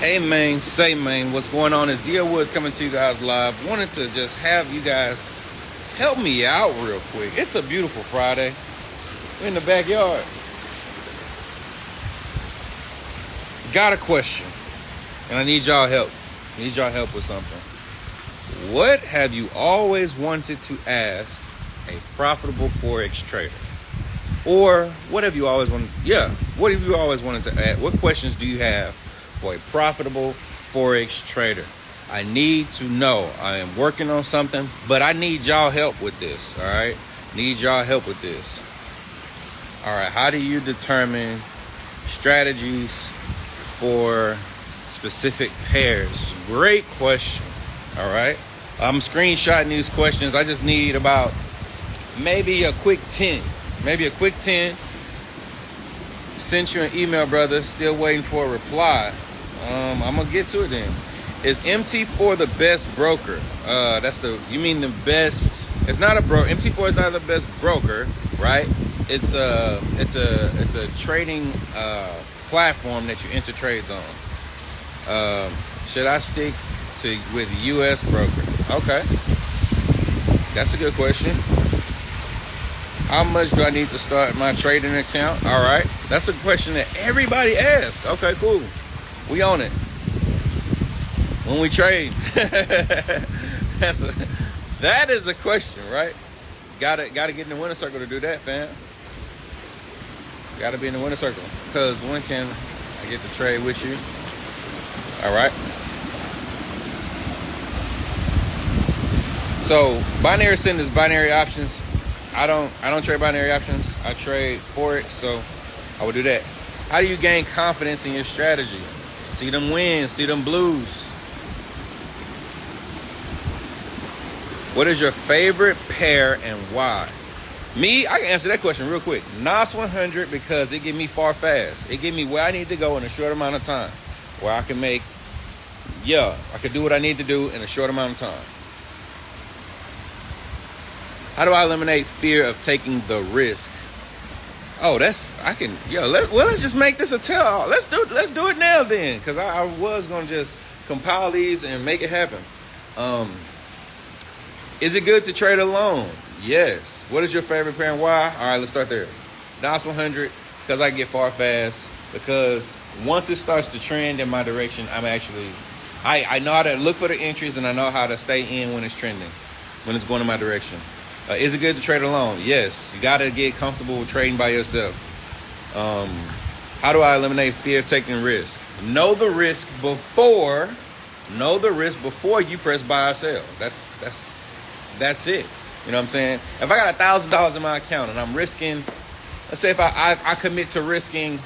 Hey man, say man, what's going on? It's D.O. Woods coming to you guys live. Wanted to just have you guys help me out real quick. It's a beautiful Friday. We're in the backyard. Got a question, and I need y'all help. Need y'all help with something. What have you always wanted to ask a profitable Forex trader? Or what have you always wanted? What have you always wanted to ask? What questions do you have for a profitable Forex trader? I need to know. I am working on something, but I need y'all help with this. All right, need y'all help with this. All right, how do you determine strategies for specific pairs? Great question. All right, I'm screenshotting these questions. I just need about maybe a quick 10. Sent you an email, brother. Still waiting for a reply. I'm gonna get to it then. Is MT4 the best broker? You mean the best? It's not a bro. MT4 is not the best broker, right? It's a trading platform that you enter trades on. Should I stick with US broker? Okay, that's a good question. How much do I need to start my trading account? All right, that's a question that everybody asks. Okay, cool. We own it. When we trade, that is a question, right? Gotta get in the winner circle to do that, fam. Gotta be in the winner circle, because when can I get to trade with you? All right. So binary sin is binary options. I don't trade binary options. I trade Forex, so I would do that. How do you gain confidence in your strategy? See them wins, see them blues. What is your favorite pair and why? Me, I can answer that question real quick. NOS 100, because it give me far fast. It give me where I need to go in a short amount of time. Where I can I can do what I need to do in a short amount of time. How do I eliminate fear of taking the risk? Oh, let's just make this a tell-all. Let's do it now then, because I was gonna just compile these and make it happen. Is it good to trade alone? Yes. What is your favorite pair and why? All right, let's start there. NOS 100, because I get far fast. Because once it starts to trend in my direction, I know how to look for the entries, and I know how to stay in when it's trending, when it's going in my direction. Is it good to trade alone? Yes. You got to get comfortable with trading by yourself. How do I eliminate fear of taking risk? Know the risk before you press buy or sell. That's it. You know what I'm saying? If I got $1,000 in my account and I'm risking, let's say if I commit to risking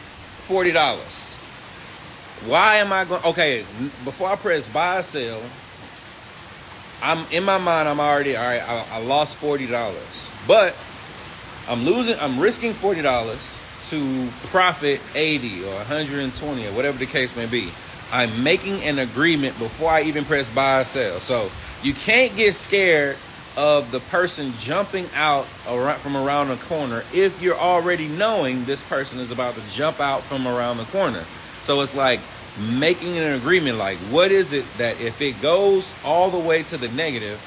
$40. Why am I going? Okay, before I press buy or sell, I'm in my mind. I'm already all right. I lost $40, but I'm risking $40 to profit 80 or 120 or whatever the case may be. I'm making an agreement before I even press buy or sell. So you can't get scared of the person jumping out from around the corner if you're already knowing this person is about to jump out from around the corner. So it's like making an agreement, like what is it that if it goes all the way to the negative,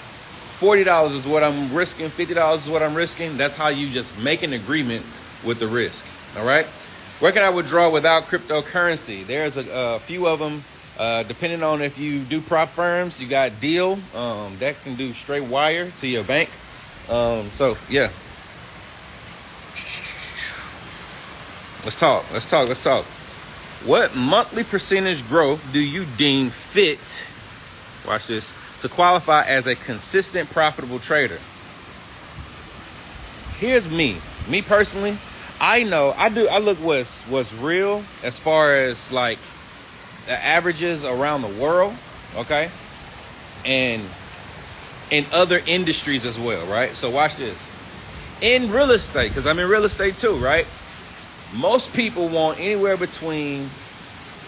$40 is what I'm risking, $50 is what I'm risking. That's how you just make an agreement with the risk. All right. Where can I withdraw without cryptocurrency? There's a few of them. Depending on if you do prop firms, you got Deal that can do straight wire to your bank. So yeah. Let's talk. What monthly percentage growth do you deem fit, watch this, to qualify as a consistent profitable trader? Here's me personally. I know I look what's real as far as like the averages around the world, okay? And in other industries as well, right? So watch this. In real estate, because I'm in real estate too, right? Most people want anywhere between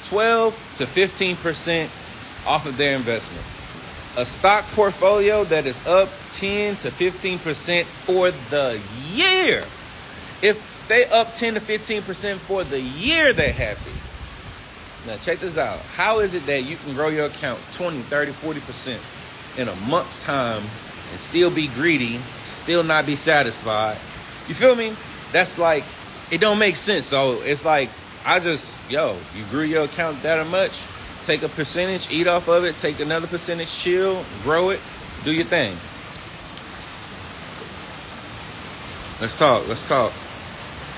12 to 15% off of their investments. A stock portfolio that is up 10 to 15% for the year. If they up 10 to 15% for the year, they're happy. Now check this out. How is it that you can grow your account 20, 30, 40% in a month's time and still be greedy, still not be satisfied? You feel me? That's like, it don't make sense. So it's like, you grew your account that much, take a percentage, eat off of it, take another percentage, chill, grow it, do your thing. Let's talk.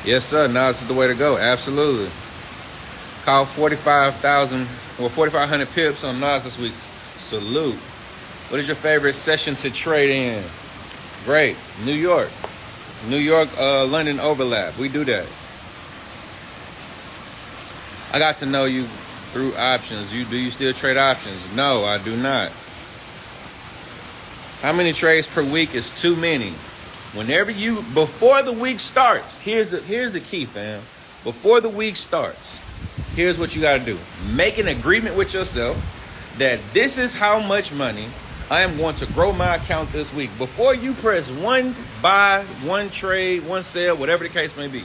Yes, sir. Now this is the way to go. Absolutely. Call 4,500 pips on Nas this week. Salute. What is your favorite session to trade in? Great. New York, London overlap. We do that. I got to know you through options. Do you still trade options? No, I do not. How many trades per week is too many? Before the week starts, here's the key, fam. Before the week starts, here's what you got to do. Make an agreement with yourself that this is how much money I am going to grow my account this week. Before you press one buy, one trade, one sell, whatever the case may be.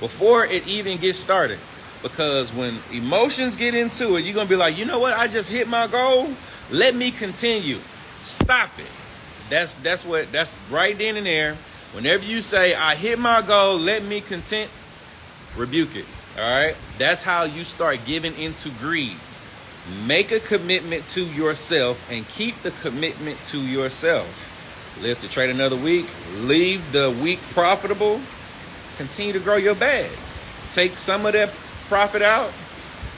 Before it even gets started. Because when emotions get into it, you're going to be like, you know what? I just hit my goal. Let me continue. Stop it. That's right then and there. Whenever you say, I hit my goal, let me content, rebuke it. All right? That's how you start giving into greed. Make a commitment to yourself and keep the commitment to yourself. Live to trade another week. Leave the week profitable. Continue to grow your bag. Take some of that profit out.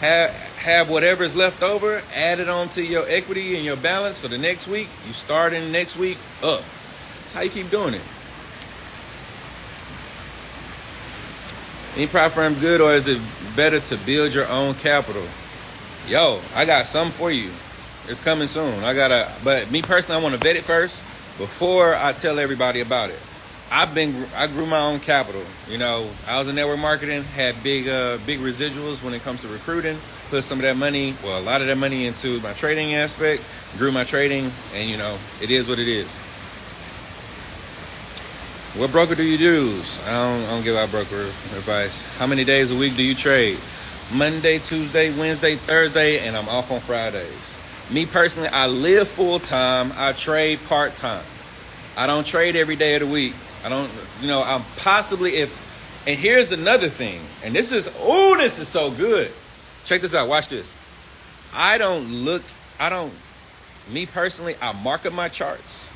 Have whatever is left over. Add it onto your equity and your balance for the next week. You start in next week up. That's how you keep doing it. Any prop firm good, or is it better to build your own capital? Yo, I got something for you. It's coming soon. But me personally, I want to vet it first before I tell everybody about it. I grew my own capital. You know, I was in network marketing, had big residuals when it comes to recruiting. Put some of that money, a lot of that money into my trading aspect. Grew my trading, and you know, it is what it is. What broker do you use? I don't give out broker advice. How many days a week do you trade? Monday, Tuesday, Wednesday, Thursday, and I'm off on Fridays. Me personally, I live full time. I trade part time. I don't trade every day of the week. And here's another thing. And this is so good. Check this out. Watch this. Me personally, I mark up my charts.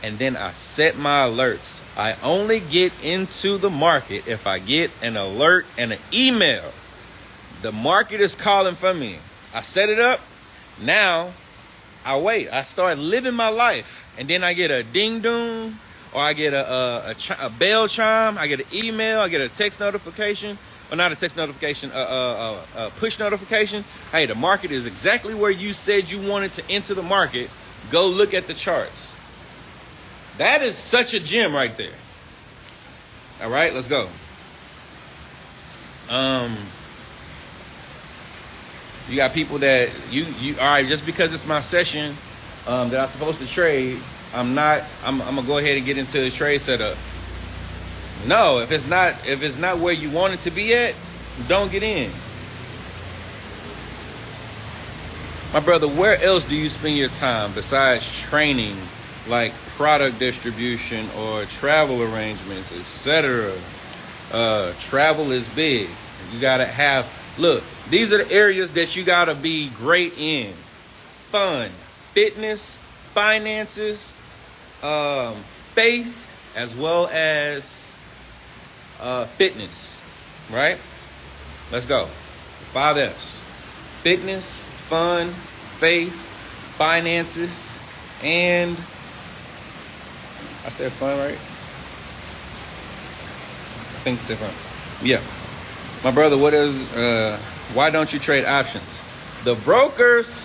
And then I set my alerts. I only get into the market if I get an alert and an email. The market is calling for me. I set it up. Now, I wait. I start living my life. And then I get a ding-dong, or I get a bell chime. I get an email. I get a text notification. Or not a text notification, a push notification. Hey, the market is exactly where you said you wanted to enter the market. Go look at the charts. That is such a gem right there. All right, let's go. You got people that all right, just because it's my session that I'm supposed to trade, I'm gonna go ahead and get into the trade setup. No, if it's not where you want it to be at, don't get in. My brother, where else do you spend your time besides training, like product distribution or travel arrangements, etc.? Travel is big. You gotta have, look, these are the areas that you gotta be great in. Fun, fitness, finances, faith, as well as fitness, right? Let's go. 5 F's. Fitness, fun, faith, finances, and I said fun, right? I think it's fun. Yeah. My brother, why don't you trade options? The brokers,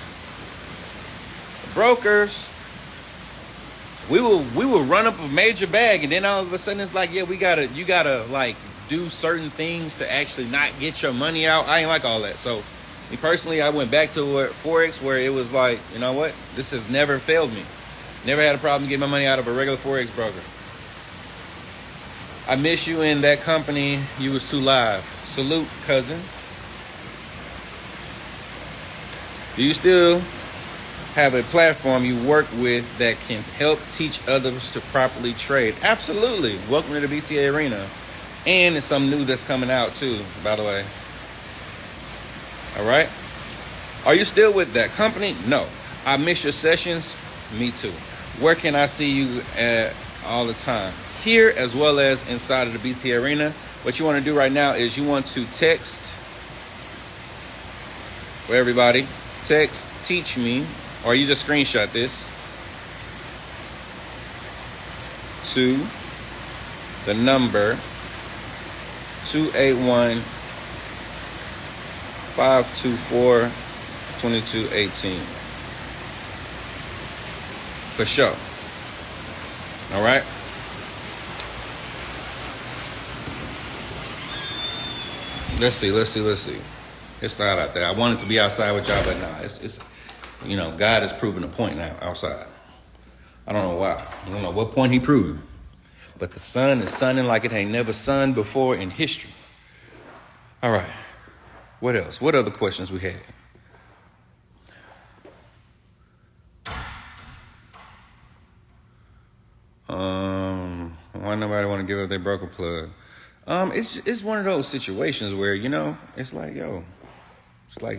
we will run up a major bag, and then all of a sudden it's like, yeah, you gotta like do certain things to actually not get your money out. I ain't like all that. So me personally, I went back to Forex, where it was like, you know what? This has never failed me. Never had a problem getting my money out of a regular Forex broker. I miss you in that company. You was too live. Salute, cousin. Do you still have a platform you work with that can help teach others to properly trade? Absolutely. Welcome to the BTA Arena. And it's something new that's coming out too, by the way. All right. Are you still with that company? No. I miss your sessions. Me too. Where can I see you at all the time? Here as well as inside of the BTA Arena. What you want to do right now is you want to text, for everybody, text teach me, or you just screenshot this to the number 281-524-2218. For sure. All right. Let's see. It's not out there. I wanted to be outside with y'all, but nah, it's God has proven a point now outside. I don't know why. I don't know what point he proved. But the sun is sunning like it ain't never sunned before in history. All right. What else? What other questions we had? Why nobody want to give up their broker plug? It's one of those situations where, it's like,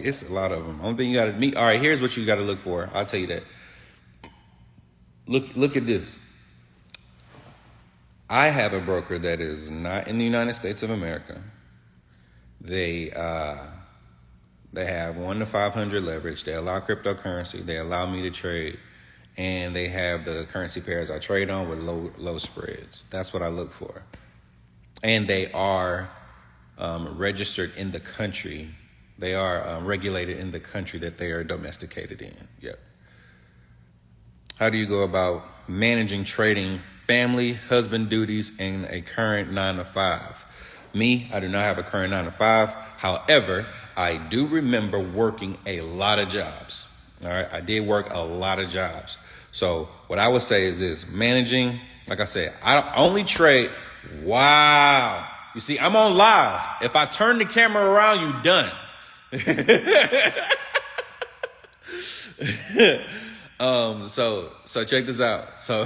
it's a lot of them. Only thing you got to meet. All right, here's what you got to look for. I'll tell you that. Look at this. I have a broker that is not in the United States of America. They have 1 to 500 leverage. They allow cryptocurrency. They allow me to trade. And they have the currency pairs I trade on with low spreads. That's what I look for. And they are registered in the country. They are regulated in the country that they are domesticated in. Yep. How do you go about managing trading, family, husband duties, and a current 9-to-5? Me, I do not have a current 9-to-5. However, I do remember working a lot of jobs. All right, I did work a lot of jobs. So what I would say is this: managing, like I said, I only trade. Wow. You see, I'm on live. If I turn the camera around, you done. So check this out. So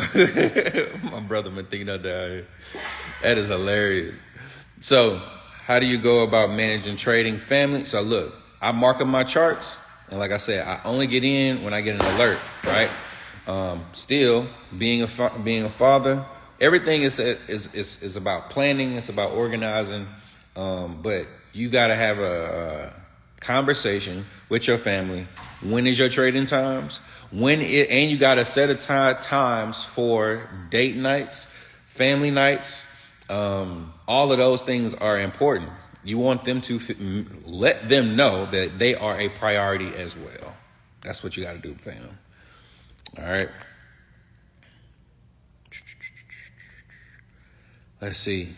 my brother Mathina down here. That is hilarious. So how do you go about managing trading, family? So look, I mark up my charts. And like I said, I only get in when I get an alert, right? Still, being a father, everything is about planning. It's about organizing. But you got to have a conversation with your family. When is your trading times? And you got to set aside times for date nights, family nights. All of those things are important. You want them to let them know that they are a priority as well. That's what you got to do, fam. All right. Let's see.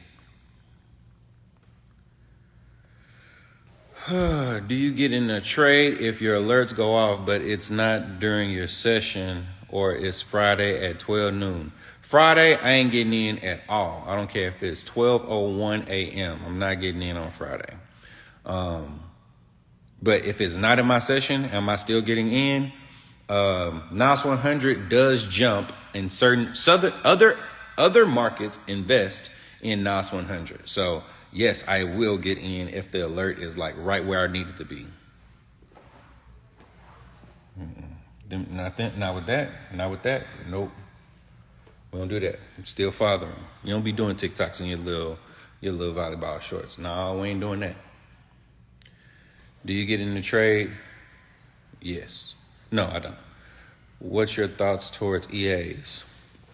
Do you get in a trade if your alerts go off, but it's not during your session, or it's Friday at 12 noon? Friday, I ain't getting in at all. I don't care if it's 12:01 a.m. I'm not getting in on Friday. But if it's not in my session, am I still getting in? NOS 100 does jump, in certain other markets invest in NOS 100. So yes, I will get in if the alert is like right where I need it to be. Not with that. Nope. We don't do that. I'm still fathering. You don't be doing TikToks in your little volleyball shorts. No, we ain't doing that. Do you get in the trade? Yes. No, I don't. What's your thoughts towards EAs?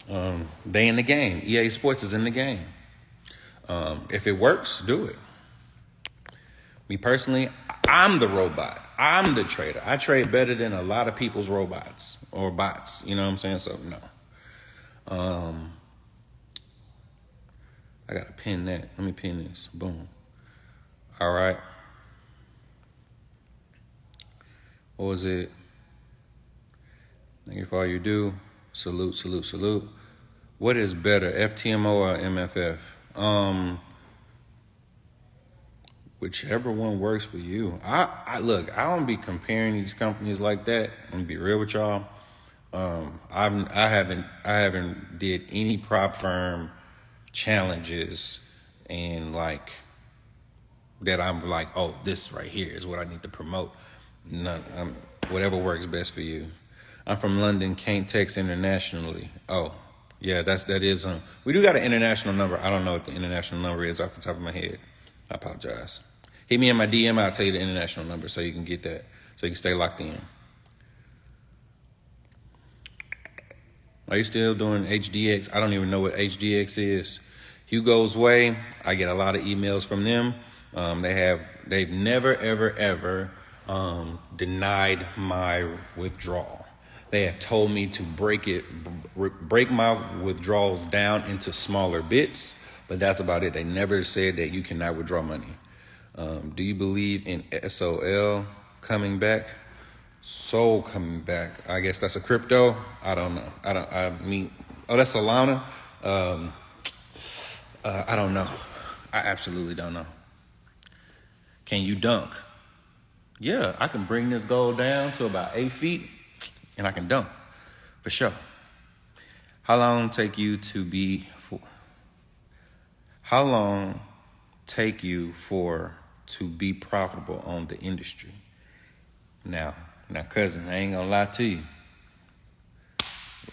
They in the game. EA Sports is in the game. If it works, do it. Me personally, I'm the robot. I'm the trader. I trade better than a lot of people's robots or bots. You know what I'm saying? So no. I gotta pin that. Let me pin this. Boom. All right. What was it? Thank you for all you do. Salute. What is better, FTMO or MFF? Whichever one works for you. I look. I don't be comparing these companies like that. I'm gonna be real with y'all. I haven't did any prop firm challenges and like that. I'm like, oh, this right here is what I need to promote. None. Whatever works best for you. I'm from London. Can't text internationally. Oh, yeah, that is. We do got an international number. I don't know what the international number is off the top of my head. I apologize. Hit me in my DM. I'll tell you the international number so you can get that. So you can stay locked in. Are you still doing HDX? I don't even know what HDX is. Hugo's Way. I get a lot of emails from them. They've never ever denied my withdrawal. They have told me to break my withdrawals down into smaller bits, but that's about it. They never said that you cannot withdraw money. Do you believe in SOL coming back? Soul coming back. I guess that's a crypto. I don't know. Oh, that's Solana. I don't know. I absolutely don't know. Can you dunk? Yeah, I can bring this goal down to about 8 feet and I can dunk for sure. How long take you to be profitable on the industry? Now, cousin, I ain't gonna lie to you.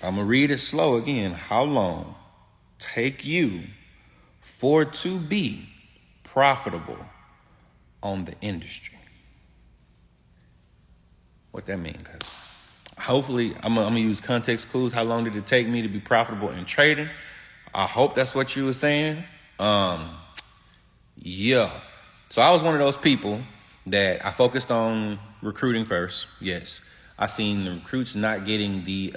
I'm gonna read it slow again. How long take you to be profitable on the industry? What that mean, cousin? Hopefully, I'm gonna use context clues. How long did it take me to be profitable in trading? I hope that's what you were saying. Yeah. So I was one of those people that I focused on recruiting first. Yes. I seen the recruits not getting the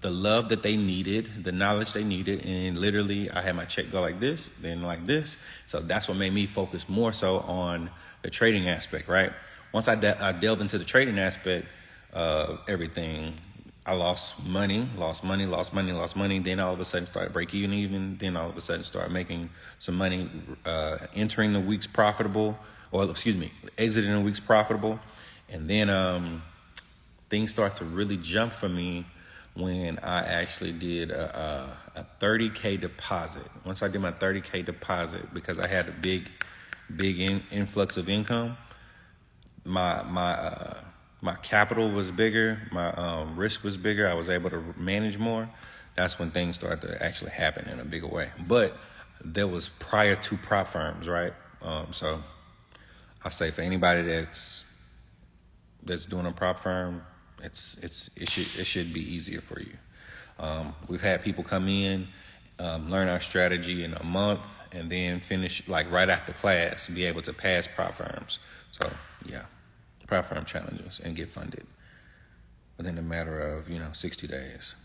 love that they needed, the knowledge they needed, and literally I had my check go like this, then like this. So that's what made me focus more so on the trading aspect, right? Once I delved into the trading aspect of everything, I lost money. Then all of a sudden started breaking even. Then all of a sudden started making some money, entering the weeks profitable, exiting the weeks profitable. And then things start to really jump for me when I actually did a 30K deposit. Once I did my 30K deposit, because I had a big influx of income, my capital was bigger, my risk was bigger, I was able to manage more. That's when things started to actually happen in a bigger way. But that was prior to prop firms, right? So I say for anybody that's doing a prop firm, it should be easier for you. We've had people come in, learn our strategy in a month, and then finish like right after class, be able to pass prop firms. So yeah, prop firm challenges and get funded within a matter of 60 days.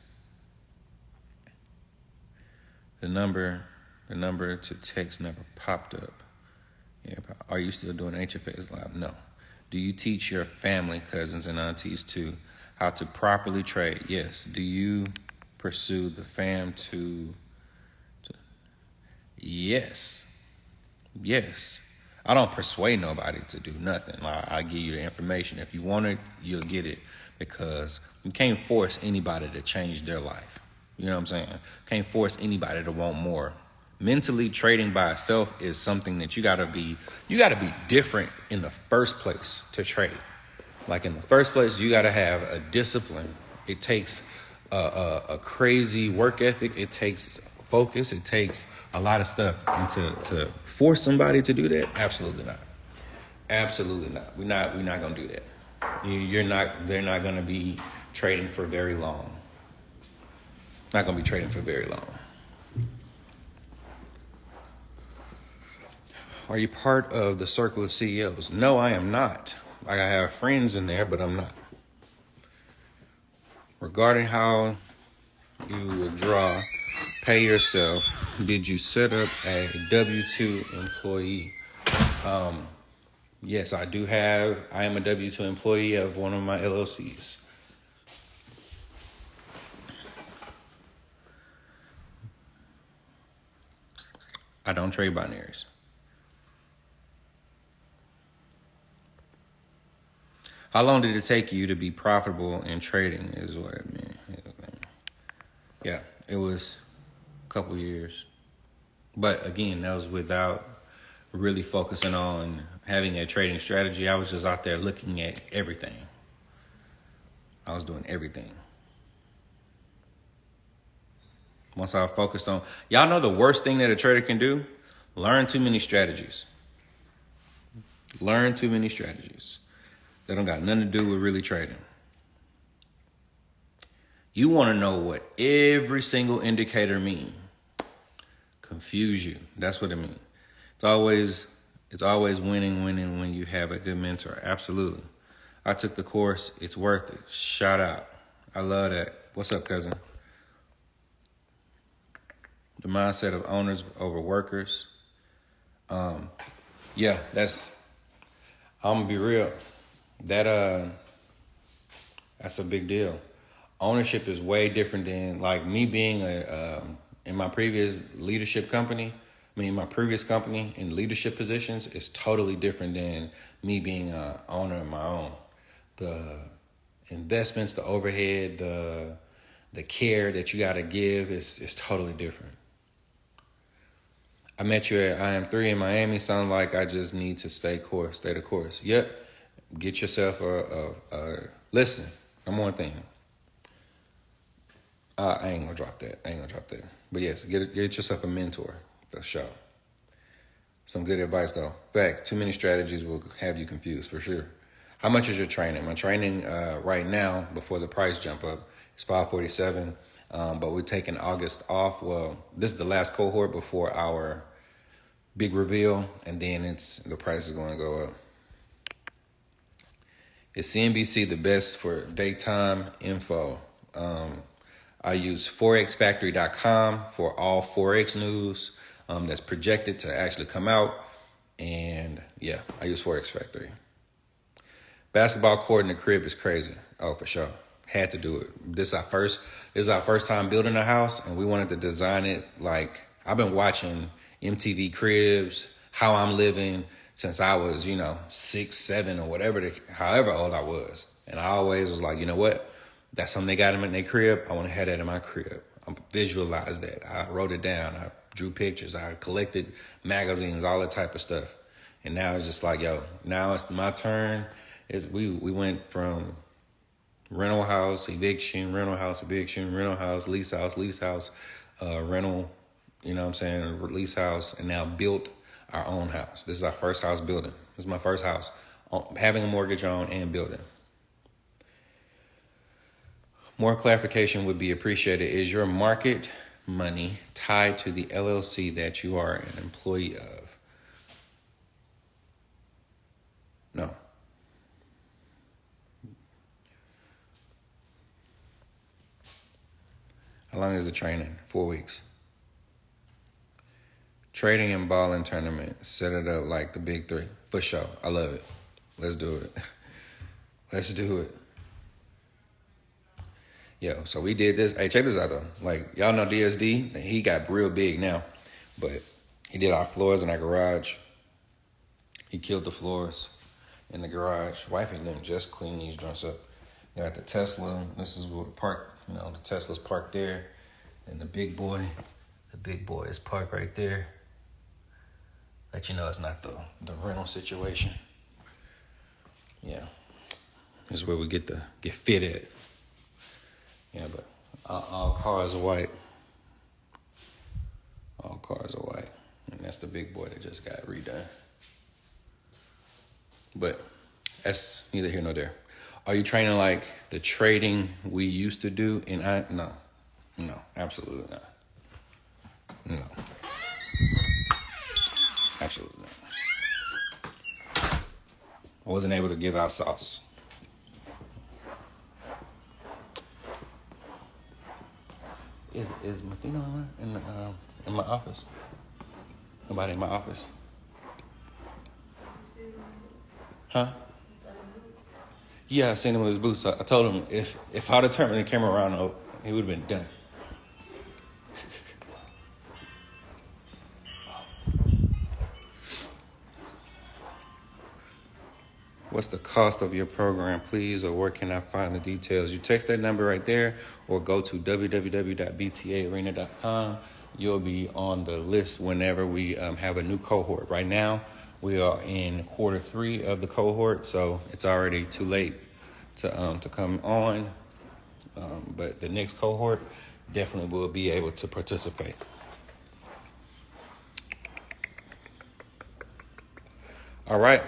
The number to text never popped up. Yeah, are you still doing HFAs live? No. Do you teach your family, cousins and aunties too, how to properly trade? Yes. Do you pursue the fam to Yes. I don't persuade nobody to do nothing. I give you the information. If you want it, you'll get it, because you can't force anybody to change their life. You know what I'm saying? Can't force anybody to want more. Mentally, trading by itself is something that you gotta be different in the first place to trade. Like in the first place, you gotta have a discipline. It takes a crazy work ethic. It takes focus. It takes a lot of stuff. And to force somebody to do that, absolutely not. Absolutely not. We're not gonna do that. They're not gonna be trading for very long. Not gonna be trading for very long. Are you part of the circle of CEOs? No, I am not. I have friends in there, but I'm not. Regarding how you withdraw, pay yourself, did you set up a W-2 employee? Yes, I do have. I am a W-2 employee of one of my LLCs. I don't trade binaries. How long did it take you to be profitable in trading is what it meant. Yeah, it was a couple years. But again, that was without really focusing on having a trading strategy. I was just out there looking at everything. I was doing everything. Once I focused on, y'all know the worst thing that a trader can do? Learn too many strategies. Learn too many strategies. They don't got nothing to do with really trading. You want to know what every single indicator means. Confuse you. That's what it means. It's always winning when you have a good mentor. Absolutely. I took the course. It's worth it. Shout out. I love that. What's up, cousin? The mindset of owners over workers. Yeah, I'm gonna be real. That's a big deal. Ownership is way different than like me being in my previous leadership company. My previous company in leadership positions is totally different than me being an owner of my own. The investments, the overhead, the care that you gotta give is totally different. I met you at IM3 in Miami. Sounds like I just need to stay the course. Yep. Get yourself listen. Number one thing. I ain't gonna drop that. But yes, get yourself a mentor for sure. Some good advice though. Fact, too many strategies will have you confused for sure. How much is your training? My training right now, before the price jump up, is $547. But we're taking August off. Well, this is the last cohort before our big reveal, and then the price is going to go up. Is CNBC the best for daytime info? I use forexfactory.com for all Forex news that's projected to actually come out. And yeah, I use Forex Factory. Basketball court in the crib is crazy. Oh, for sure. Had to do it. This is our first time building a house, and we wanted to design it like I've been watching MTV Cribs, How I'm Living since I was, 6, 7 or whatever, however old I was. And I always was like, you know what? That's something they got in their crib. I want to have that in my crib. I visualized that. I wrote it down. I drew pictures. I collected magazines, all that type of stuff. And now it's just like, now it's my turn. We went from rental house, eviction, rental house, eviction, rental house, lease house, rental, lease house, and now built our own house. This is our first house building. This is my first house, having a mortgage on and building. More clarification would be appreciated. Is your market money tied to the LLC that you are an employee of? No. How long is the training? 4 weeks. Trading and balling tournament. Set it up like the big three. For sure. I love it. Let's do it. Let's do it. Yo, so we did this. Hey, check this out though. Like, y'all know DSD? He got real big now. But he did our floors in our garage. He killed the floors in the garage. Wife and them just cleaned these joints up. They got the Tesla. This is where the park, the Tesla's parked there. And the big boy is parked right there. Let you know it's not the rental situation. Yeah. This is where we get fit at. Yeah, but all cars are white. All cars are white. And that's the big boy that just got redone. But that's neither here nor there. Are you training like the trading we used to do? No, absolutely not. No. Absolutely not. I wasn't able to give out sauce. Is Mathena in my office? Nobody in my office? Huh? Yeah, I seen him with his boots. I told him if I'd have turned the camera around, he would have been done. What's the cost of your program, please, or where can I find the details? You text that number right there or go to www.btaarena.com. You'll be on the list whenever we have a new cohort. Right now, we are in quarter 3 of the cohort, so it's already too late to come on. But the next cohort definitely will be able to participate. All right.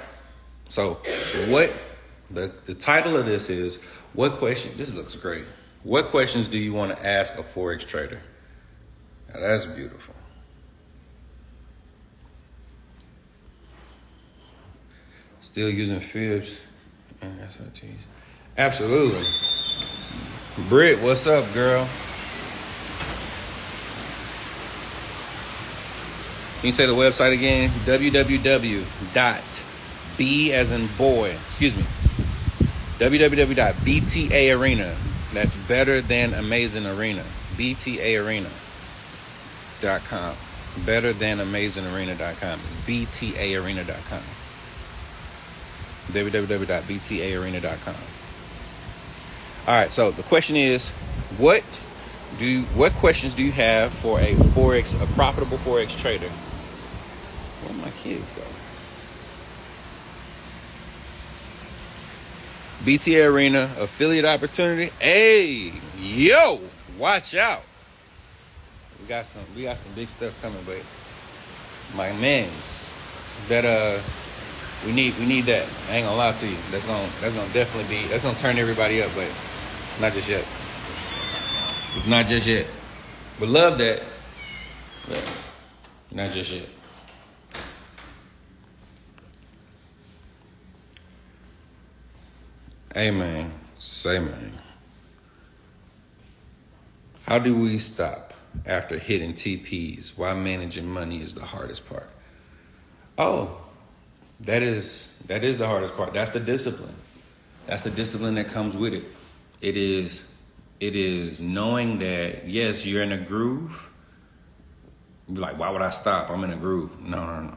So what the title of this is, what question, this looks great. What questions do you want to ask a Forex trader? Now, that's beautiful. Still using fibs and SRTs. Absolutely. Britt, what's up, girl? Can you say the website again? www.b as in boy, www.bta arena. That's better than amazing arena. btaarena.com. Better than amazing arena.com. It's btaarena.com. www.btaarena.com. All right, so the question is, what questions do you have for a profitable Forex trader? Where my kids go? BTA Arena affiliate opportunity. Hey, yo, watch out. We got some big stuff coming, but my man's that we need that. I ain't gonna lie to you. That's gonna definitely that's gonna turn everybody up, but not just yet. It's not just yet. But love that. But not just yet. Amen. Say man. How do we stop after hitting TPs? Why managing money is the hardest part? Oh, that is the hardest part. That's the discipline. That's the discipline that comes with it. It is knowing that, yes, you're in a groove. Like, why would I stop? I'm in a groove. No.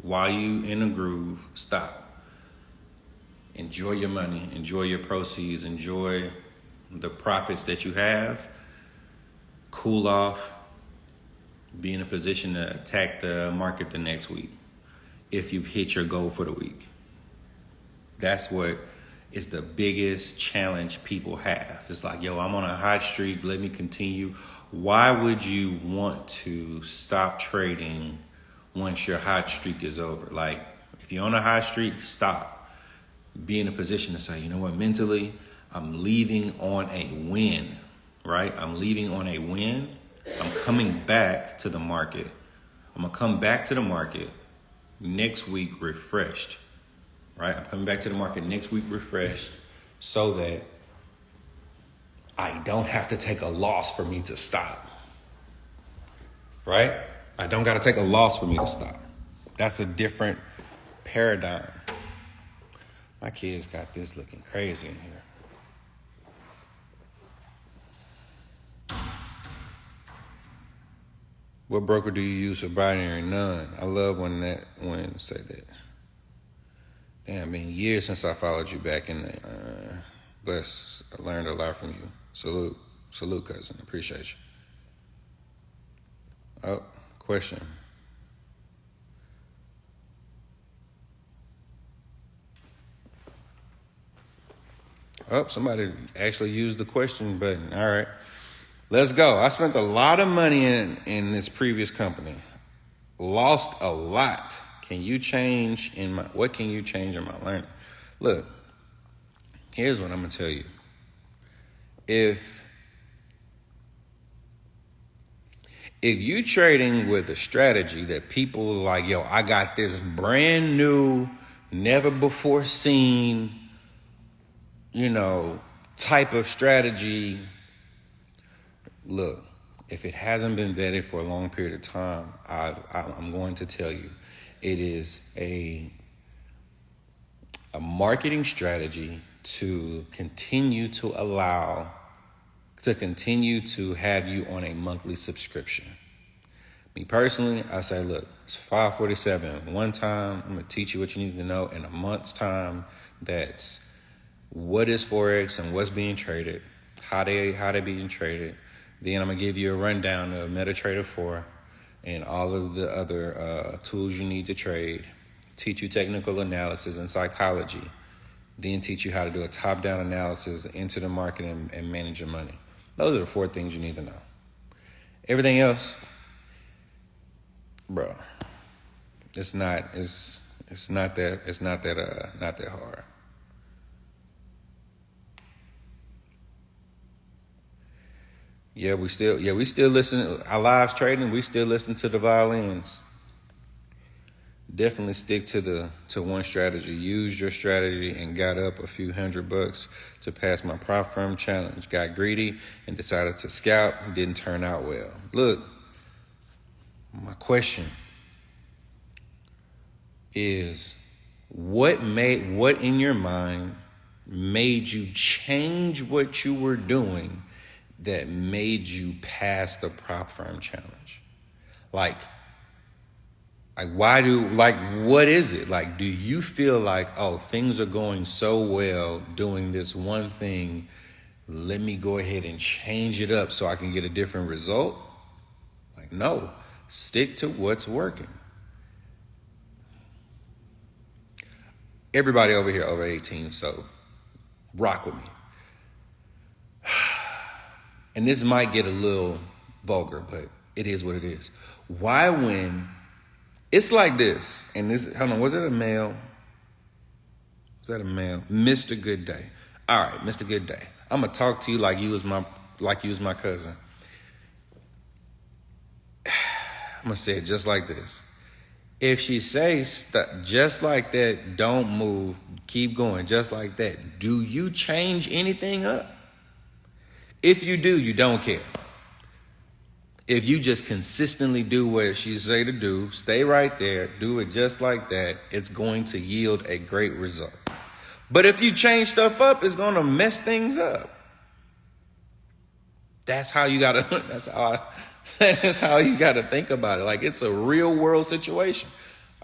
While you in a groove, stop. Enjoy your money. Enjoy your proceeds. Enjoy the profits that you have. Cool off. Be in a position to attack the market the next week if you've hit your goal for the week. That's what is the biggest challenge people have. It's like, yo, I'm on a hot streak. Let me continue. Why would you want to stop trading once your hot streak is over? Like, if you're on a hot streak, stop. Be in a position to say, you know what, mentally, I'm leaving on a win, right? I'm leaving on a win. I'm coming back to the market. I'm going to come back to the market next week refreshed, right? I'm coming back to the market next week refreshed so that I don't have to take a loss for me to stop, right? I don't got to take a loss for me to stop. That's a different paradigm. My kids got this looking crazy in here. What broker do you use for binary? None. I love when say that. Damn, been years since I followed you back in the bless. I learned a lot from you. Salute, cousin. Appreciate you. Oh, question. Oh, somebody actually used the question button. All right. Let's go. I spent a lot of money in this previous company. Lost a lot. What can you change in my learning? Look, here's what I'm gonna tell you. If you trading with a strategy that people are like, yo, I got this brand new, never before seen, type of strategy. Look, if it hasn't been vetted for a long period of time, I'm going to tell you, it is a marketing strategy to continue to have you on a monthly subscription. Me personally, I say, look, it's 5:47. One time, I'm gonna teach you what you need to know. In a month's time, that's what is Forex and what's being traded, how they being traded. Then I'm gonna give you a rundown of MetaTrader 4 and all of the other tools you need to trade. Teach you technical analysis and psychology. Then teach you how to do a top-down analysis into the market and manage your money. Those are the 4 things you need to know. Everything else, bro, it's not that hard. We still listen. Our live trading, we still listen to the violins. Definitely stick to one strategy. Use your strategy and got up a few $100 to pass my prop firm challenge. Got greedy and decided to scalp. Didn't turn out well. Look, my question is, what in your mind made you change what you were doing that made you pass the prop firm challenge? Like what is it? Like, do you feel like, oh, things are going so well doing this one thing, let me go ahead and change it up so I can get a different result? Like, no, stick to what's working. Everybody over here over 18, so rock with me. And this might get a little vulgar, but it is what it is. Why, when it's like this, and this, hold on, was it a male? Was that a male? Mr. Good Day. All right, Mr. Good Day. I'm gonna talk to you like you was my cousin. I'm gonna say it just like this. If she says just like that, don't move, keep going, just like that, do you change anything up? If you do, you don't care. If you just consistently do what she say to do, stay right there, do it just like that, it's going to yield a great result. But if you change stuff up, it's going to mess things up. That's how you gotta think about it. Like, it's a real world situation.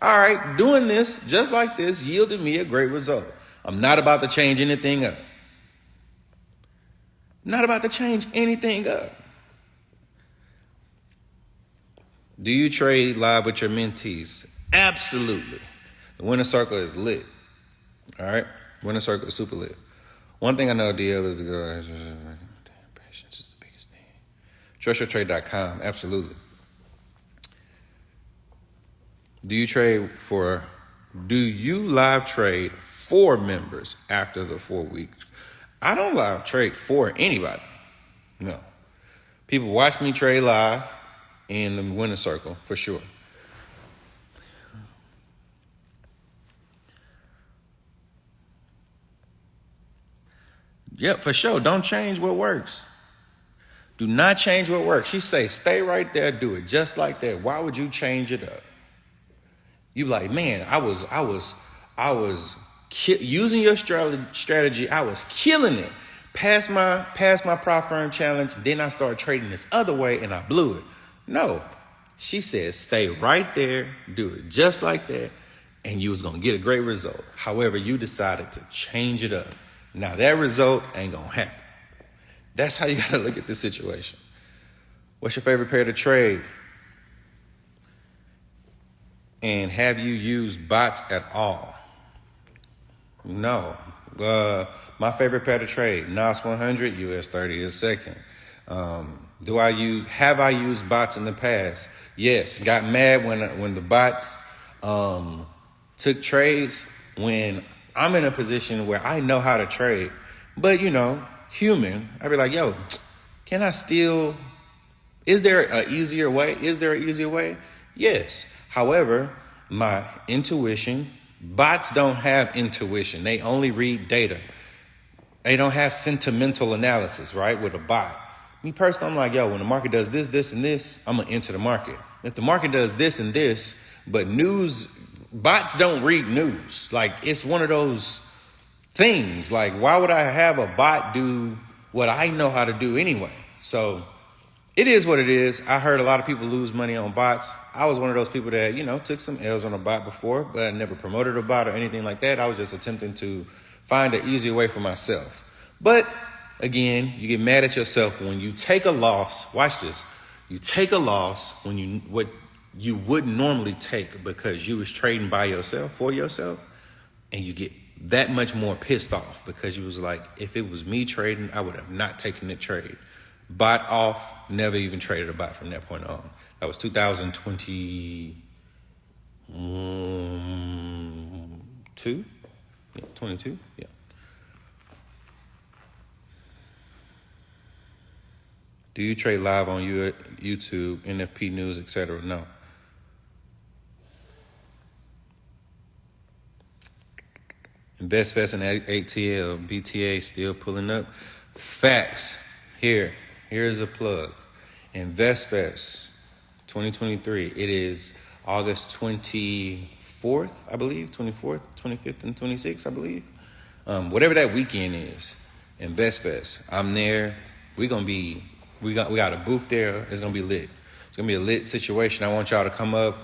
All right, doing this just like this yielded me a great result. I'm not about to change anything up. Not about to change anything up. Do you trade live with your mentees? Absolutely. The winner circle is lit. All right? Winner circle is super lit. One thing I know, DL, is to go, patience is the biggest thing. TrustYourTrade.com, absolutely. Do you live trade for members after the 4 weeks? I don't live trade for anybody. No. People watch me trade live in the winner circle, for sure. Yep, for sure. Don't change what works. Do not change what works. She say, stay right there, do it just like that. Why would you change it up? You like, man, I was using your strategy. I was killing it. Passed my prop firm challenge. Then I started trading this other way and I blew it. No, she said, stay right there, do it just like that, and you was going to get a great result. However, you decided to change it up. Now that result ain't going to happen. That's how you got to look at this situation. What's your favorite pair to trade? And have you used bots at all? No. My favorite pair to trade, NOS 100, US 30 is second. Have I used bots in the past? Yes. Got mad when the bots took trades when I'm in a position where I know how to trade. But, human, I'd be like, yo, can I steal? Is there an easier way? Yes. However, my intuition, bots don't have intuition. They only read data. They don't have sentimental analysis, right, with a bot. Me personally, I'm like, yo, when the market does this, this, and this, I'm going to enter the market. If the market does this and this, but bots don't read news. Like, it's one of those things. Like, why would I have a bot do what I know how to do anyway? So it is what it is. I heard a lot of people lose money on bots. I was one of those people that, took some L's on a bot before, but I never promoted a bot or anything like that. I was just attempting to find an easier way for myself. But again, you get mad at yourself when you take a loss. Watch this. You take a loss when what you wouldn't normally take because you was trading by yourself, for yourself, and you get that much more pissed off because you was like, if it was me trading, I would have not taken the trade. Bot off, never even traded a bot from that point on. That was 2022? Yeah, 22? Yeah. Do you trade live on YouTube, NFP News, etc.? No. InvestFest and ATL, BTA still pulling up. Facts. Here's a plug. InvestFest 2023. It is August 24th, I believe. 24th, 25th, and 26th, I believe. Whatever that weekend is. InvestFest. I'm there. We got a booth there. It's gonna be lit. It's gonna be a lit situation. I want y'all to come up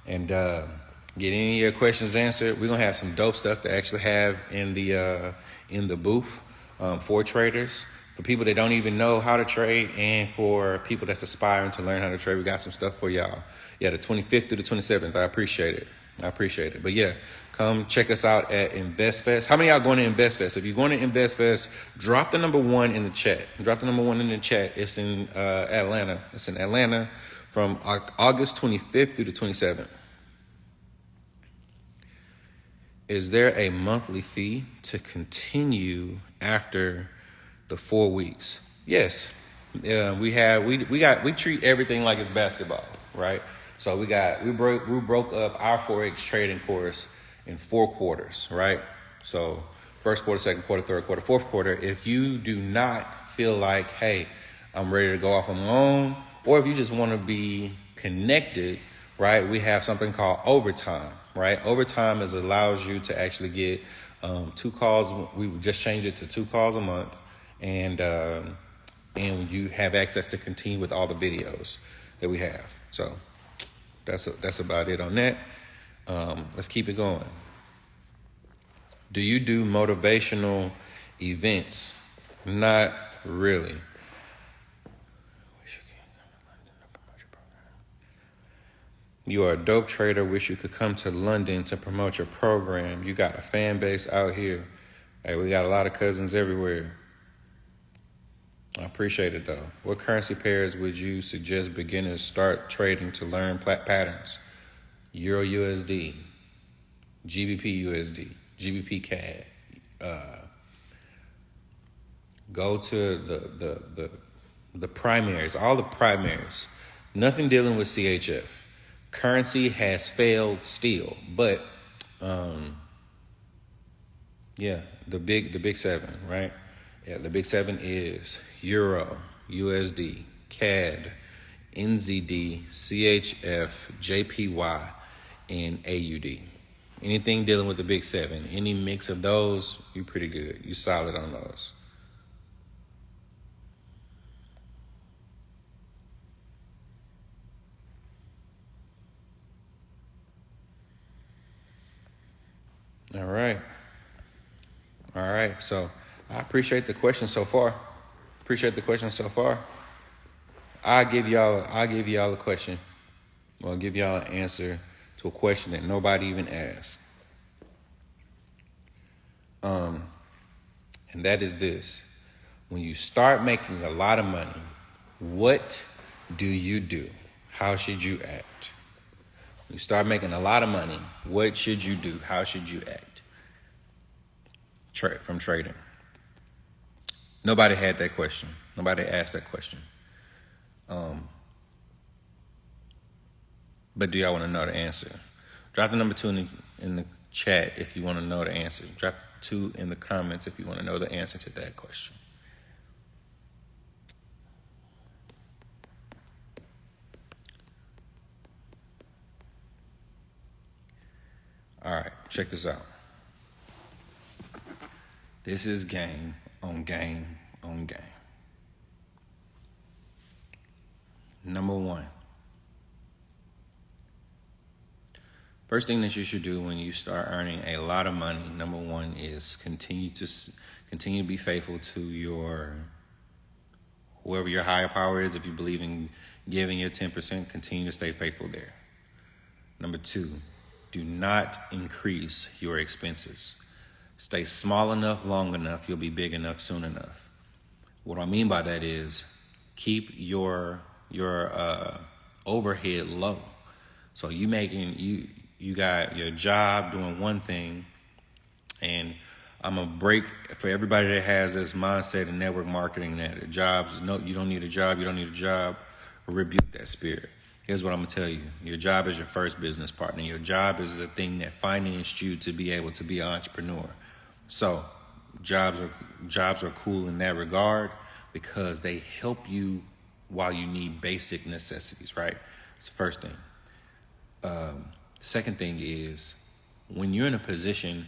and get any of your questions answered. We're gonna have some dope stuff to actually have in the booth for traders, for people that don't even know how to trade, and for people that's aspiring to learn how to trade. We got some stuff for y'all. Yeah, the 25th through the 27th. I appreciate it. But yeah, come check us out at InvestFest. How many of y'all going to InvestFest? If you're going to InvestFest, drop the number 1 in the chat. It's in Atlanta. It's in Atlanta from August 25th through the 27th. Is there a monthly fee to continue after the 4 weeks? Yes. We treat everything like it's basketball, right? So we broke up our Forex trading course in 4 quarters, right? So first quarter, second quarter, third quarter, fourth quarter. If you do not feel like, hey, I'm ready to go off on my own, or if you just want to be connected, right? We have something called overtime, right? Overtime allows you to actually get 2 calls. We just changed it to 2 calls a month, and you have access to continue with all the videos that we have. So that's about it on that. Let's keep it going. Do you do motivational events? Not really. You are a dope trader. Wish you could come to London to promote your program. You got a fan base out here. Hey, we got a lot of cousins everywhere. I appreciate it, though. What currency pairs would you suggest beginners start trading to learn patterns? Euro USD, GBP USD, GBP CAD. Go to the primaries, all the primaries. Nothing dealing with CHF. Currency has failed still, but the big 7, right? Yeah, the big 7 is Euro, USD, CAD, NZD, CHF, JPY, and AUD. Anything dealing with the big 7, any mix of those, you're pretty good. You solid on those. All right. So I appreciate the question so far. I'll give y'all a question. Well, I'll give y'all an answer to a question that nobody even asked. And that is this. When you start making a lot of money, what do you do? How should you act? When you start making a lot of money, what should you do? How should you act? From trading. Nobody had that question. Nobody asked that question. But do y'all want to know the answer? Drop the number 2 in the chat if you want to know the answer. Drop 2 in the comments if you want to know the answer to that question. All right, check this out. This is game on game on game. Number one, first thing that you should do when you start earning a lot of money, number one, is continue to be faithful to your whoever your higher power is. If you believe in giving your 10%, continue to stay faithful there. Number two, do not increase your expenses. Stay small enough, long enough, you'll be big enough soon enough. What I mean by that is keep your overhead low. So you got your job doing one thing, and I'm gonna break for everybody that has this mindset in network marketing that you don't need a job, rebuke that spirit. Here's what I'm gonna tell you. Your job is your first business partner. Your job is the thing that financed you to be able to be an entrepreneur. So jobs are cool in that regard because they help you while you need basic necessities, right? It's the first thing. Second thing is when you're in a position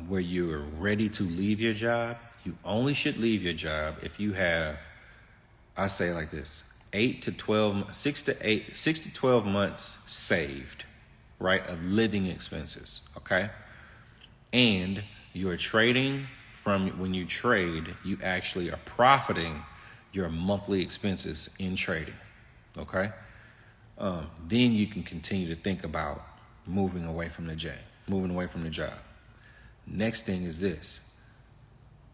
where you're ready to leave your job, you only should leave your job if you have, I say it like this, 6 to 12 months saved, right, of living expenses, okay? And you're trading when you trade, you actually are profiting your monthly expenses in trading, okay? Then you can continue to think about moving away from the job. Next thing is this.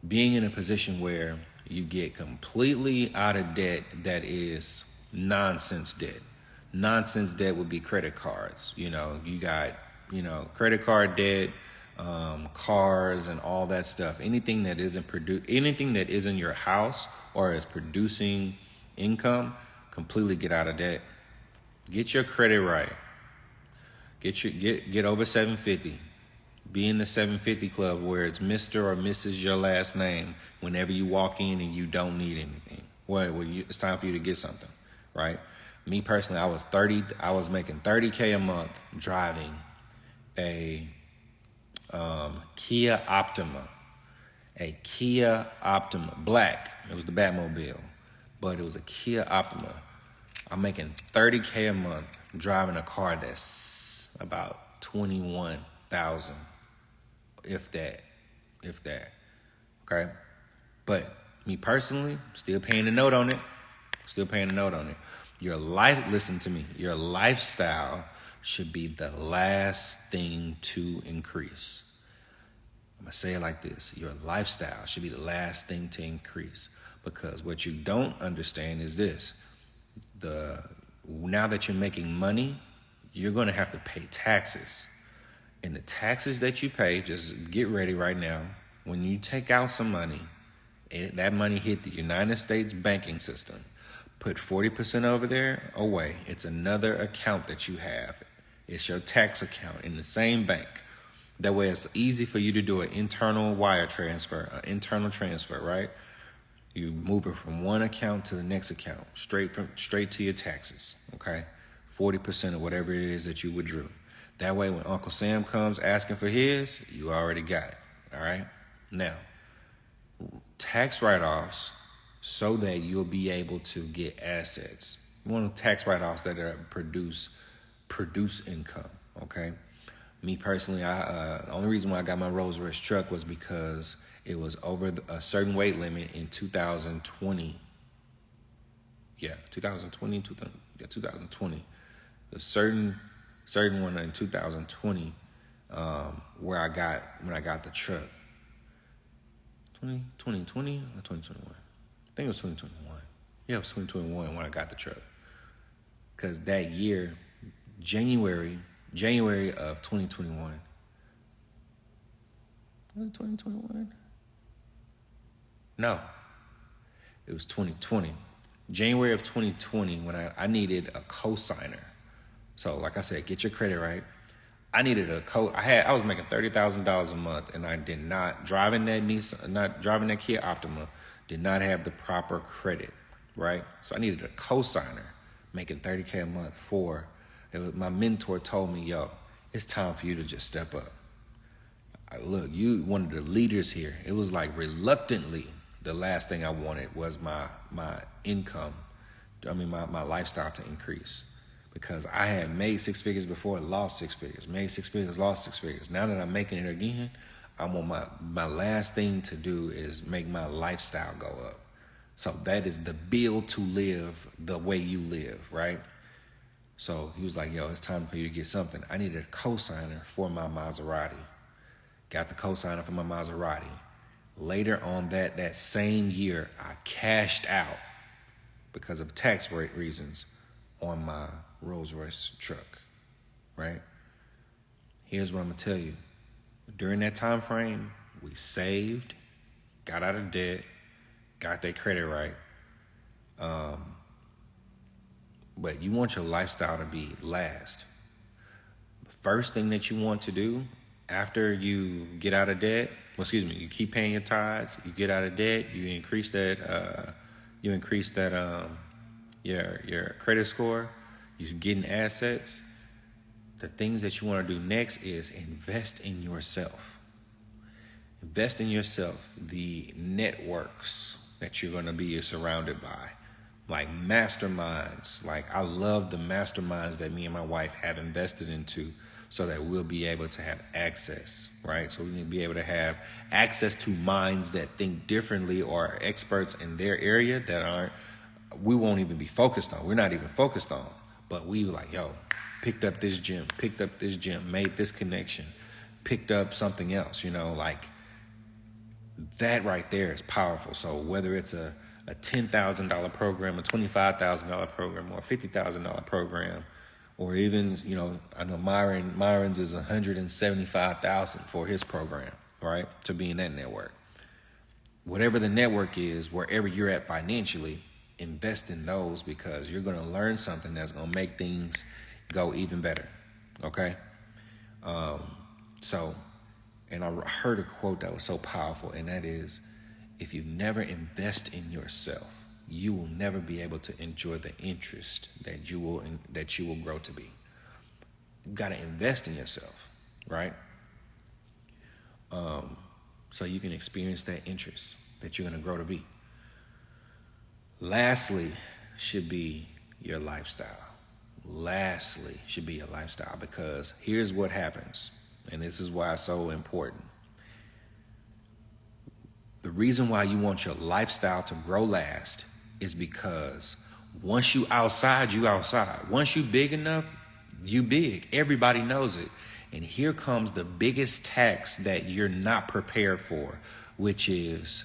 Being in a position where you get completely out of debt that is nonsense debt. Nonsense debt would be credit cards. You got, credit card debt, cars and all that stuff. Anything that is in your house or is producing income, completely get out of debt. Get your credit right. Get over 750. Be in the 750 club where it's Mr. or Mrs. your last name whenever you walk in and you don't need anything. It's time for you to get something, right? Me personally, I was making $30K a month driving a Kia Optima. A Kia Optima, black. It was the Batmobile, but it was a Kia Optima. I'm making $30K a month driving a car that's about 21,000. If that, okay? But me personally, still paying a note on it. Listen to me, your lifestyle should be the last thing to increase. I'm gonna say it like this, your lifestyle should be the last thing to increase, because what you don't understand is this, now that you're making money, you're gonna have to pay taxes. And the taxes that you pay, just get ready right now. When you take out some money, that money hit the United States banking system. Put 40% over there away. It's another account that you have. It's your tax account in the same bank. That way it's easy for you to do an internal wire transfer, an internal transfer, right? You move it from one account to the next account, straight to your taxes, okay? 40% of whatever it is that you withdrew. That way, when Uncle Sam comes asking for his, you already got it, all right? Now, tax write-offs so that you'll be able to get assets. You want tax write-offs that produce income, okay? Me personally, the only reason why I got my Rolls Royce truck was because it was over a certain weight limit in 2020. 2020. A certain one in 2020, when I got the truck. 2020 or 2021? I think it was 2021. Yeah, it was 2021 when I got the truck. Because that year, January of 2021. Was it 2021? No. It was 2020. January of 2020 when I needed a cosigner. So like I said, get your credit right. I needed I was making $30,000 a month, and I did not driving that Kia Optima, did not have the proper credit, right? So I needed a cosigner, making $30K a month my mentor told me, yo, it's time for you to just step up. Look, you one of the leaders here. It was like reluctantly, the last thing I wanted was my income my lifestyle to increase. Because I had made six figures before, lost six figures, made six figures, lost six figures. Now that I'm making it again, I want my last thing to do is make my lifestyle go up. So that is the build to live the way you live, right? So he was like, yo, it's time for you to get something. I needed a cosigner for my Maserati. Got the cosigner for my Maserati. Later on that same year, I cashed out because of tax rate reasons on my Rolls Royce truck, right? Here's what I'm gonna tell you. During that time frame, we saved, got out of debt, got that credit right. But you want your lifestyle to be last. The first thing that you want to do after you get out of debt, you keep paying your tithes, you get out of debt, you increase that, your credit score, you're getting assets. The things that you want to do next is invest in yourself. Invest in yourself, the networks that you're going to be surrounded by, like masterminds. Like I love the masterminds that me and my wife have invested into so that we'll be able to have access, right? So we can be able to have access to minds that think differently or are experts in their area that we won't even be focused on. We're not even focused on, but we were like, yo, picked up this gym, made this connection, picked up something else, like that right there is powerful. So whether it's a $10,000 program, a $25,000 program, or a $50,000 program, or even, I know Myron's is $175,000 for his program, right? To be in that network. Whatever the network is, wherever you're at financially, invest in those because you're going to learn something that's going to make things go even better, okay? And I heard a quote that was so powerful, and that is, if you never invest in yourself, you will never be able to enjoy the interest that you will grow to be. You got to invest in yourself, right? So you can experience that interest that you're going to grow to be. Lastly, should be your lifestyle. Because here's what happens, and this is why it's so important. The reason why you want your lifestyle to grow last is because once you outside, you outside. Once you big enough, you big. Everybody knows it. And here comes the biggest tax that you're not prepared for, which is,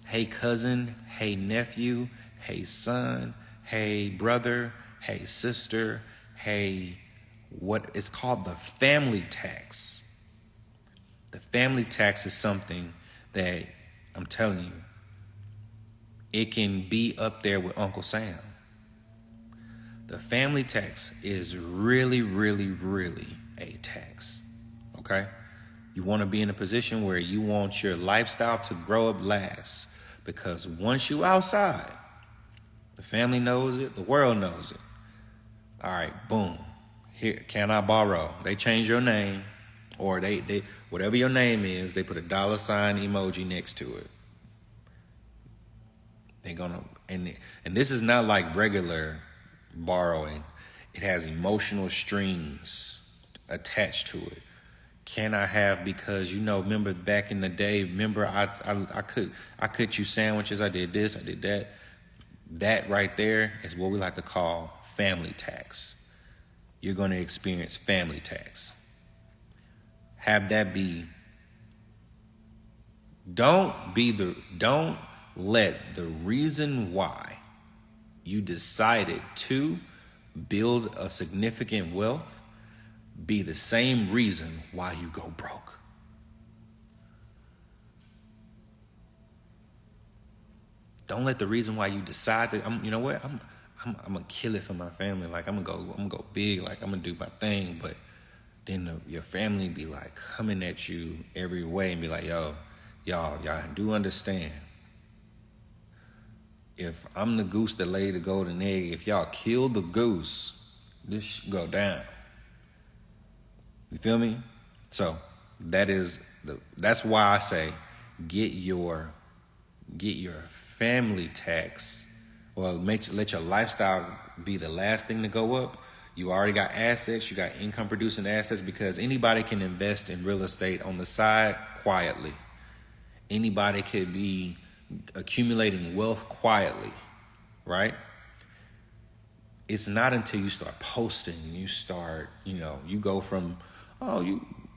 hey cousin, hey nephew, hey son, hey brother, hey sister, hey, what it's called the family tax. The family tax is something that I'm telling you, it can be up there with Uncle Sam. The family tax is really, really, really a tax, okay? You want to be in a position where you want your lifestyle to grow up last, because once you outside, the family knows it, the world knows it. All right, boom. Here, can I borrow? They change your name, or they whatever your name is, they put a $ emoji next to it. They're gonna, and this is not like regular borrowing. It has emotional strings attached to it. Can I have, because remember back in the day, I cooked you sandwiches, I did this, I did that. That right there is what we like to call family tax. You're going to experience family tax. Have that be, don't let the reason why you decided to build a significant wealth be the same reason why you go broke. Don't let the reason why you decide that I'm gonna kill it for my family. Like I'm gonna go big. Like I'm gonna do my thing. But then your family be like coming at you every way and be like, yo, y'all do understand. If I'm the goose that laid the golden egg, if y'all kill the goose, this should go down. You feel me? So that's why I say get your family tax or let your lifestyle be the last thing to go up. You already got assets, you got income producing assets, because anybody can invest in real estate on the side quietly. Anybody could be accumulating wealth quietly, right? It's not until you start posting, you start, you go from, oh,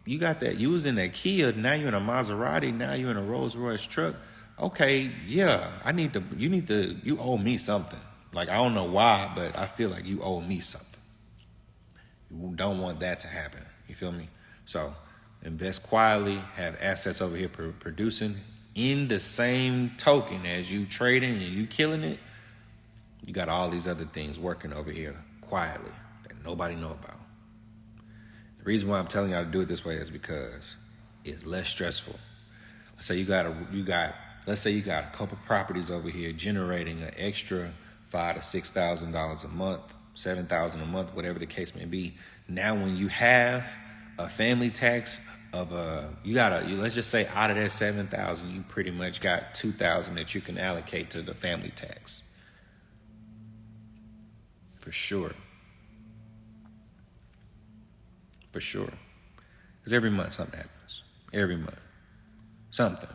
you got that, you was in that Kia, now you're in a Maserati, now you're in a Rolls Royce truck. Okay, yeah, you owe me something. Like, I don't know why, but I feel like you owe me something. You don't want that to happen. You feel me? So invest quietly, have assets over here producing. In the same token, as you trading and you killing it, you got all these other things working over here quietly that nobody know about. The reason why I'm telling y'all to do it this way is because it's less stressful. Let's say you got a couple properties over here generating an extra $5,000 to $6,000 a month, $7,000 a month, whatever the case may be. Now, when you have a family tax of let's just say out of that $7,000, you pretty much got $2,000 that you can allocate to the family tax. For sure. Because every month something happens. Every month. Something.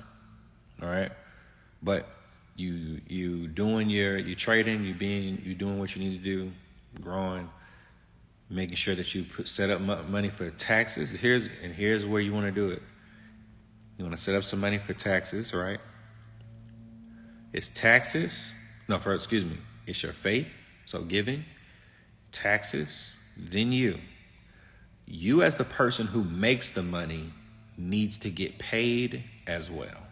All right? But you trading, you doing what you need to do, growing, making sure that you set up money for taxes. Here's where you want to do it. You want to set up some money for taxes, right? It's taxes. It's your faith. So giving, taxes, then you. You as the person who makes the money needs to get paid as well.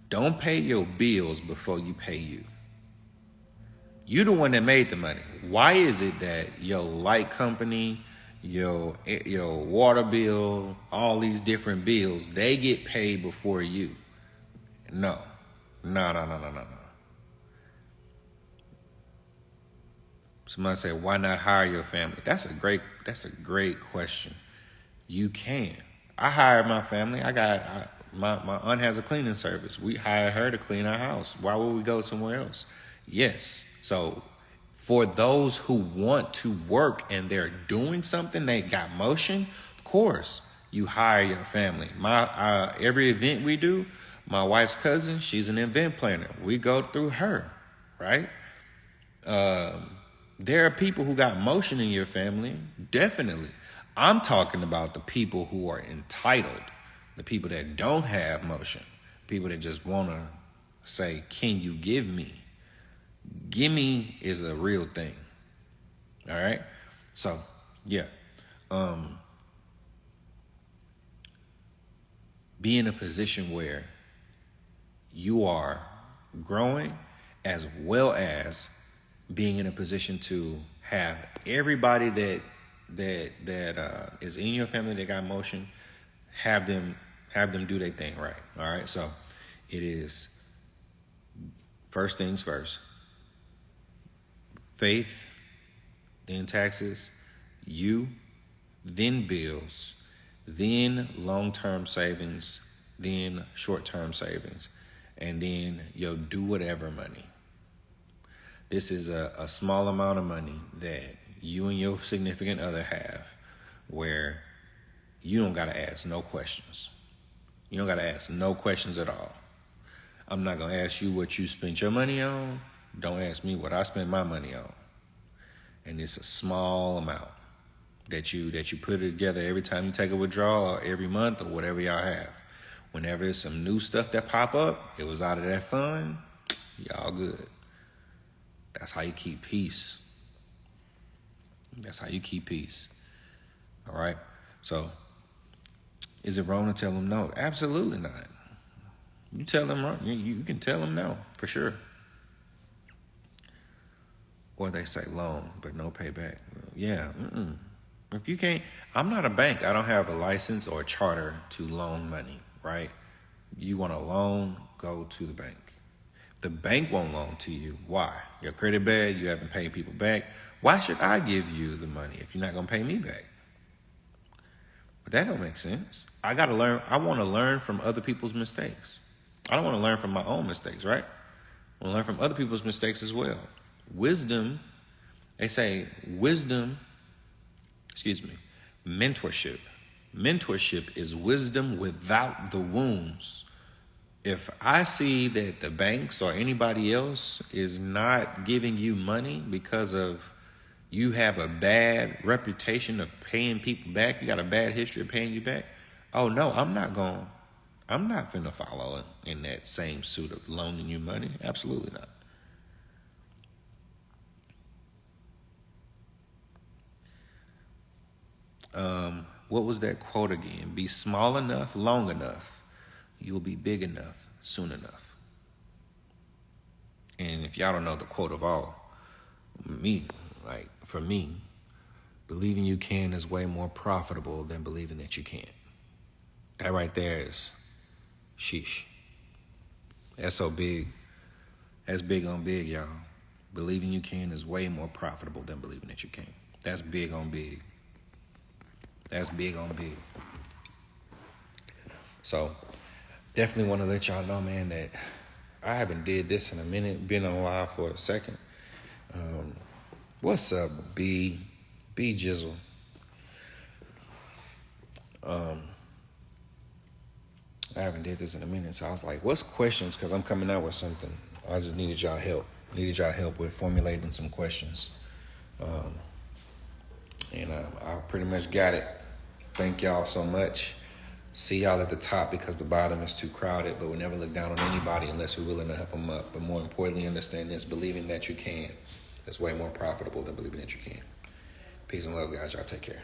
Don't pay your bills before you pay you. You the one that made the money. Why is it that your light company, your water bill, all these different bills, they get paid before you? No. Somebody say, why not hire your family? That's a great question. You can. I hired my family. My aunt has a cleaning service. We hired her to clean our house. Why would we go somewhere else? Yes. So for those who want to work and they're doing something, they got motion, of course, you hire your family. Every event we do, my wife's cousin, she's an event planner. We go through her, right? There are people who got motion in your family, definitely. I'm talking about the people who are entitled, the people that don't have motion, people that just want to say, can you give me? Gimme is a real thing. All right? So, yeah. Be in a position where you are growing, as well as being in a position to have everybody that is in your family that got motion, have them do their thing right. All right. So it is first things first. Faith, then taxes, you, then bills, then long-term savings, then short-term savings, and then your do whatever money. This is a small amount of money that you and your significant other have, where you don't got to ask no questions. You don't got to ask no questions at all. I'm not going to ask you what you spent your money on. Don't ask me what I spent my money on. And it's a small amount that you put together every time you take a withdrawal, or every month, or whatever y'all have. Whenever there's some new stuff that pop up, it was out of that fund, y'all good. That's how you keep peace. All right? So, is it wrong to tell them no? Absolutely not. You tell them wrong. You can tell them no, for sure. Or they say loan, but no payback. Yeah, If you can't, I'm not a bank. I don't have a license or a charter to loan money, right? You want a loan, go to the bank. The bank won't loan to you. Why? Your credit bad, you haven't paid people back. Why should I give you the money if you're not going to pay me back? But that don't make sense. I got to learn. I want to learn from other people's mistakes. I don't want to learn from my own mistakes, right? We'll learn from other people's mistakes as well. Wisdom, they say mentorship. Mentorship is wisdom without the wounds. If I see that the banks or anybody else is not giving you money because of you have a bad reputation of paying people back, you got a bad history of paying you back, oh no, I'm not finna follow in that same suit of loaning you money. Absolutely not. What was that quote again? Be small enough, long enough, you'll be big enough, soon enough. And if y'all don't know the quote of all, for me, believing you can is way more profitable than believing that you can't. That right there is sheesh. That's so big. That's big on big, y'all. Believing you can is way more profitable than believing that you can't. That's big on big. That's big on big. So, definitely want to let y'all know, man, that I haven't did this in a minute. Been on live for a second. What's up, B Jizzle? I haven't did this in a minute, so I was like, what's questions? Because I'm coming out with something. I just needed y'all help. With formulating some questions. And I pretty much got it. Thank y'all so much. See y'all at the top because the bottom is too crowded, but we never look down on anybody unless we're willing to help them up. But more importantly, understand this, believing that you can is way more profitable than believing that you can. Peace and love, guys. Y'all take care.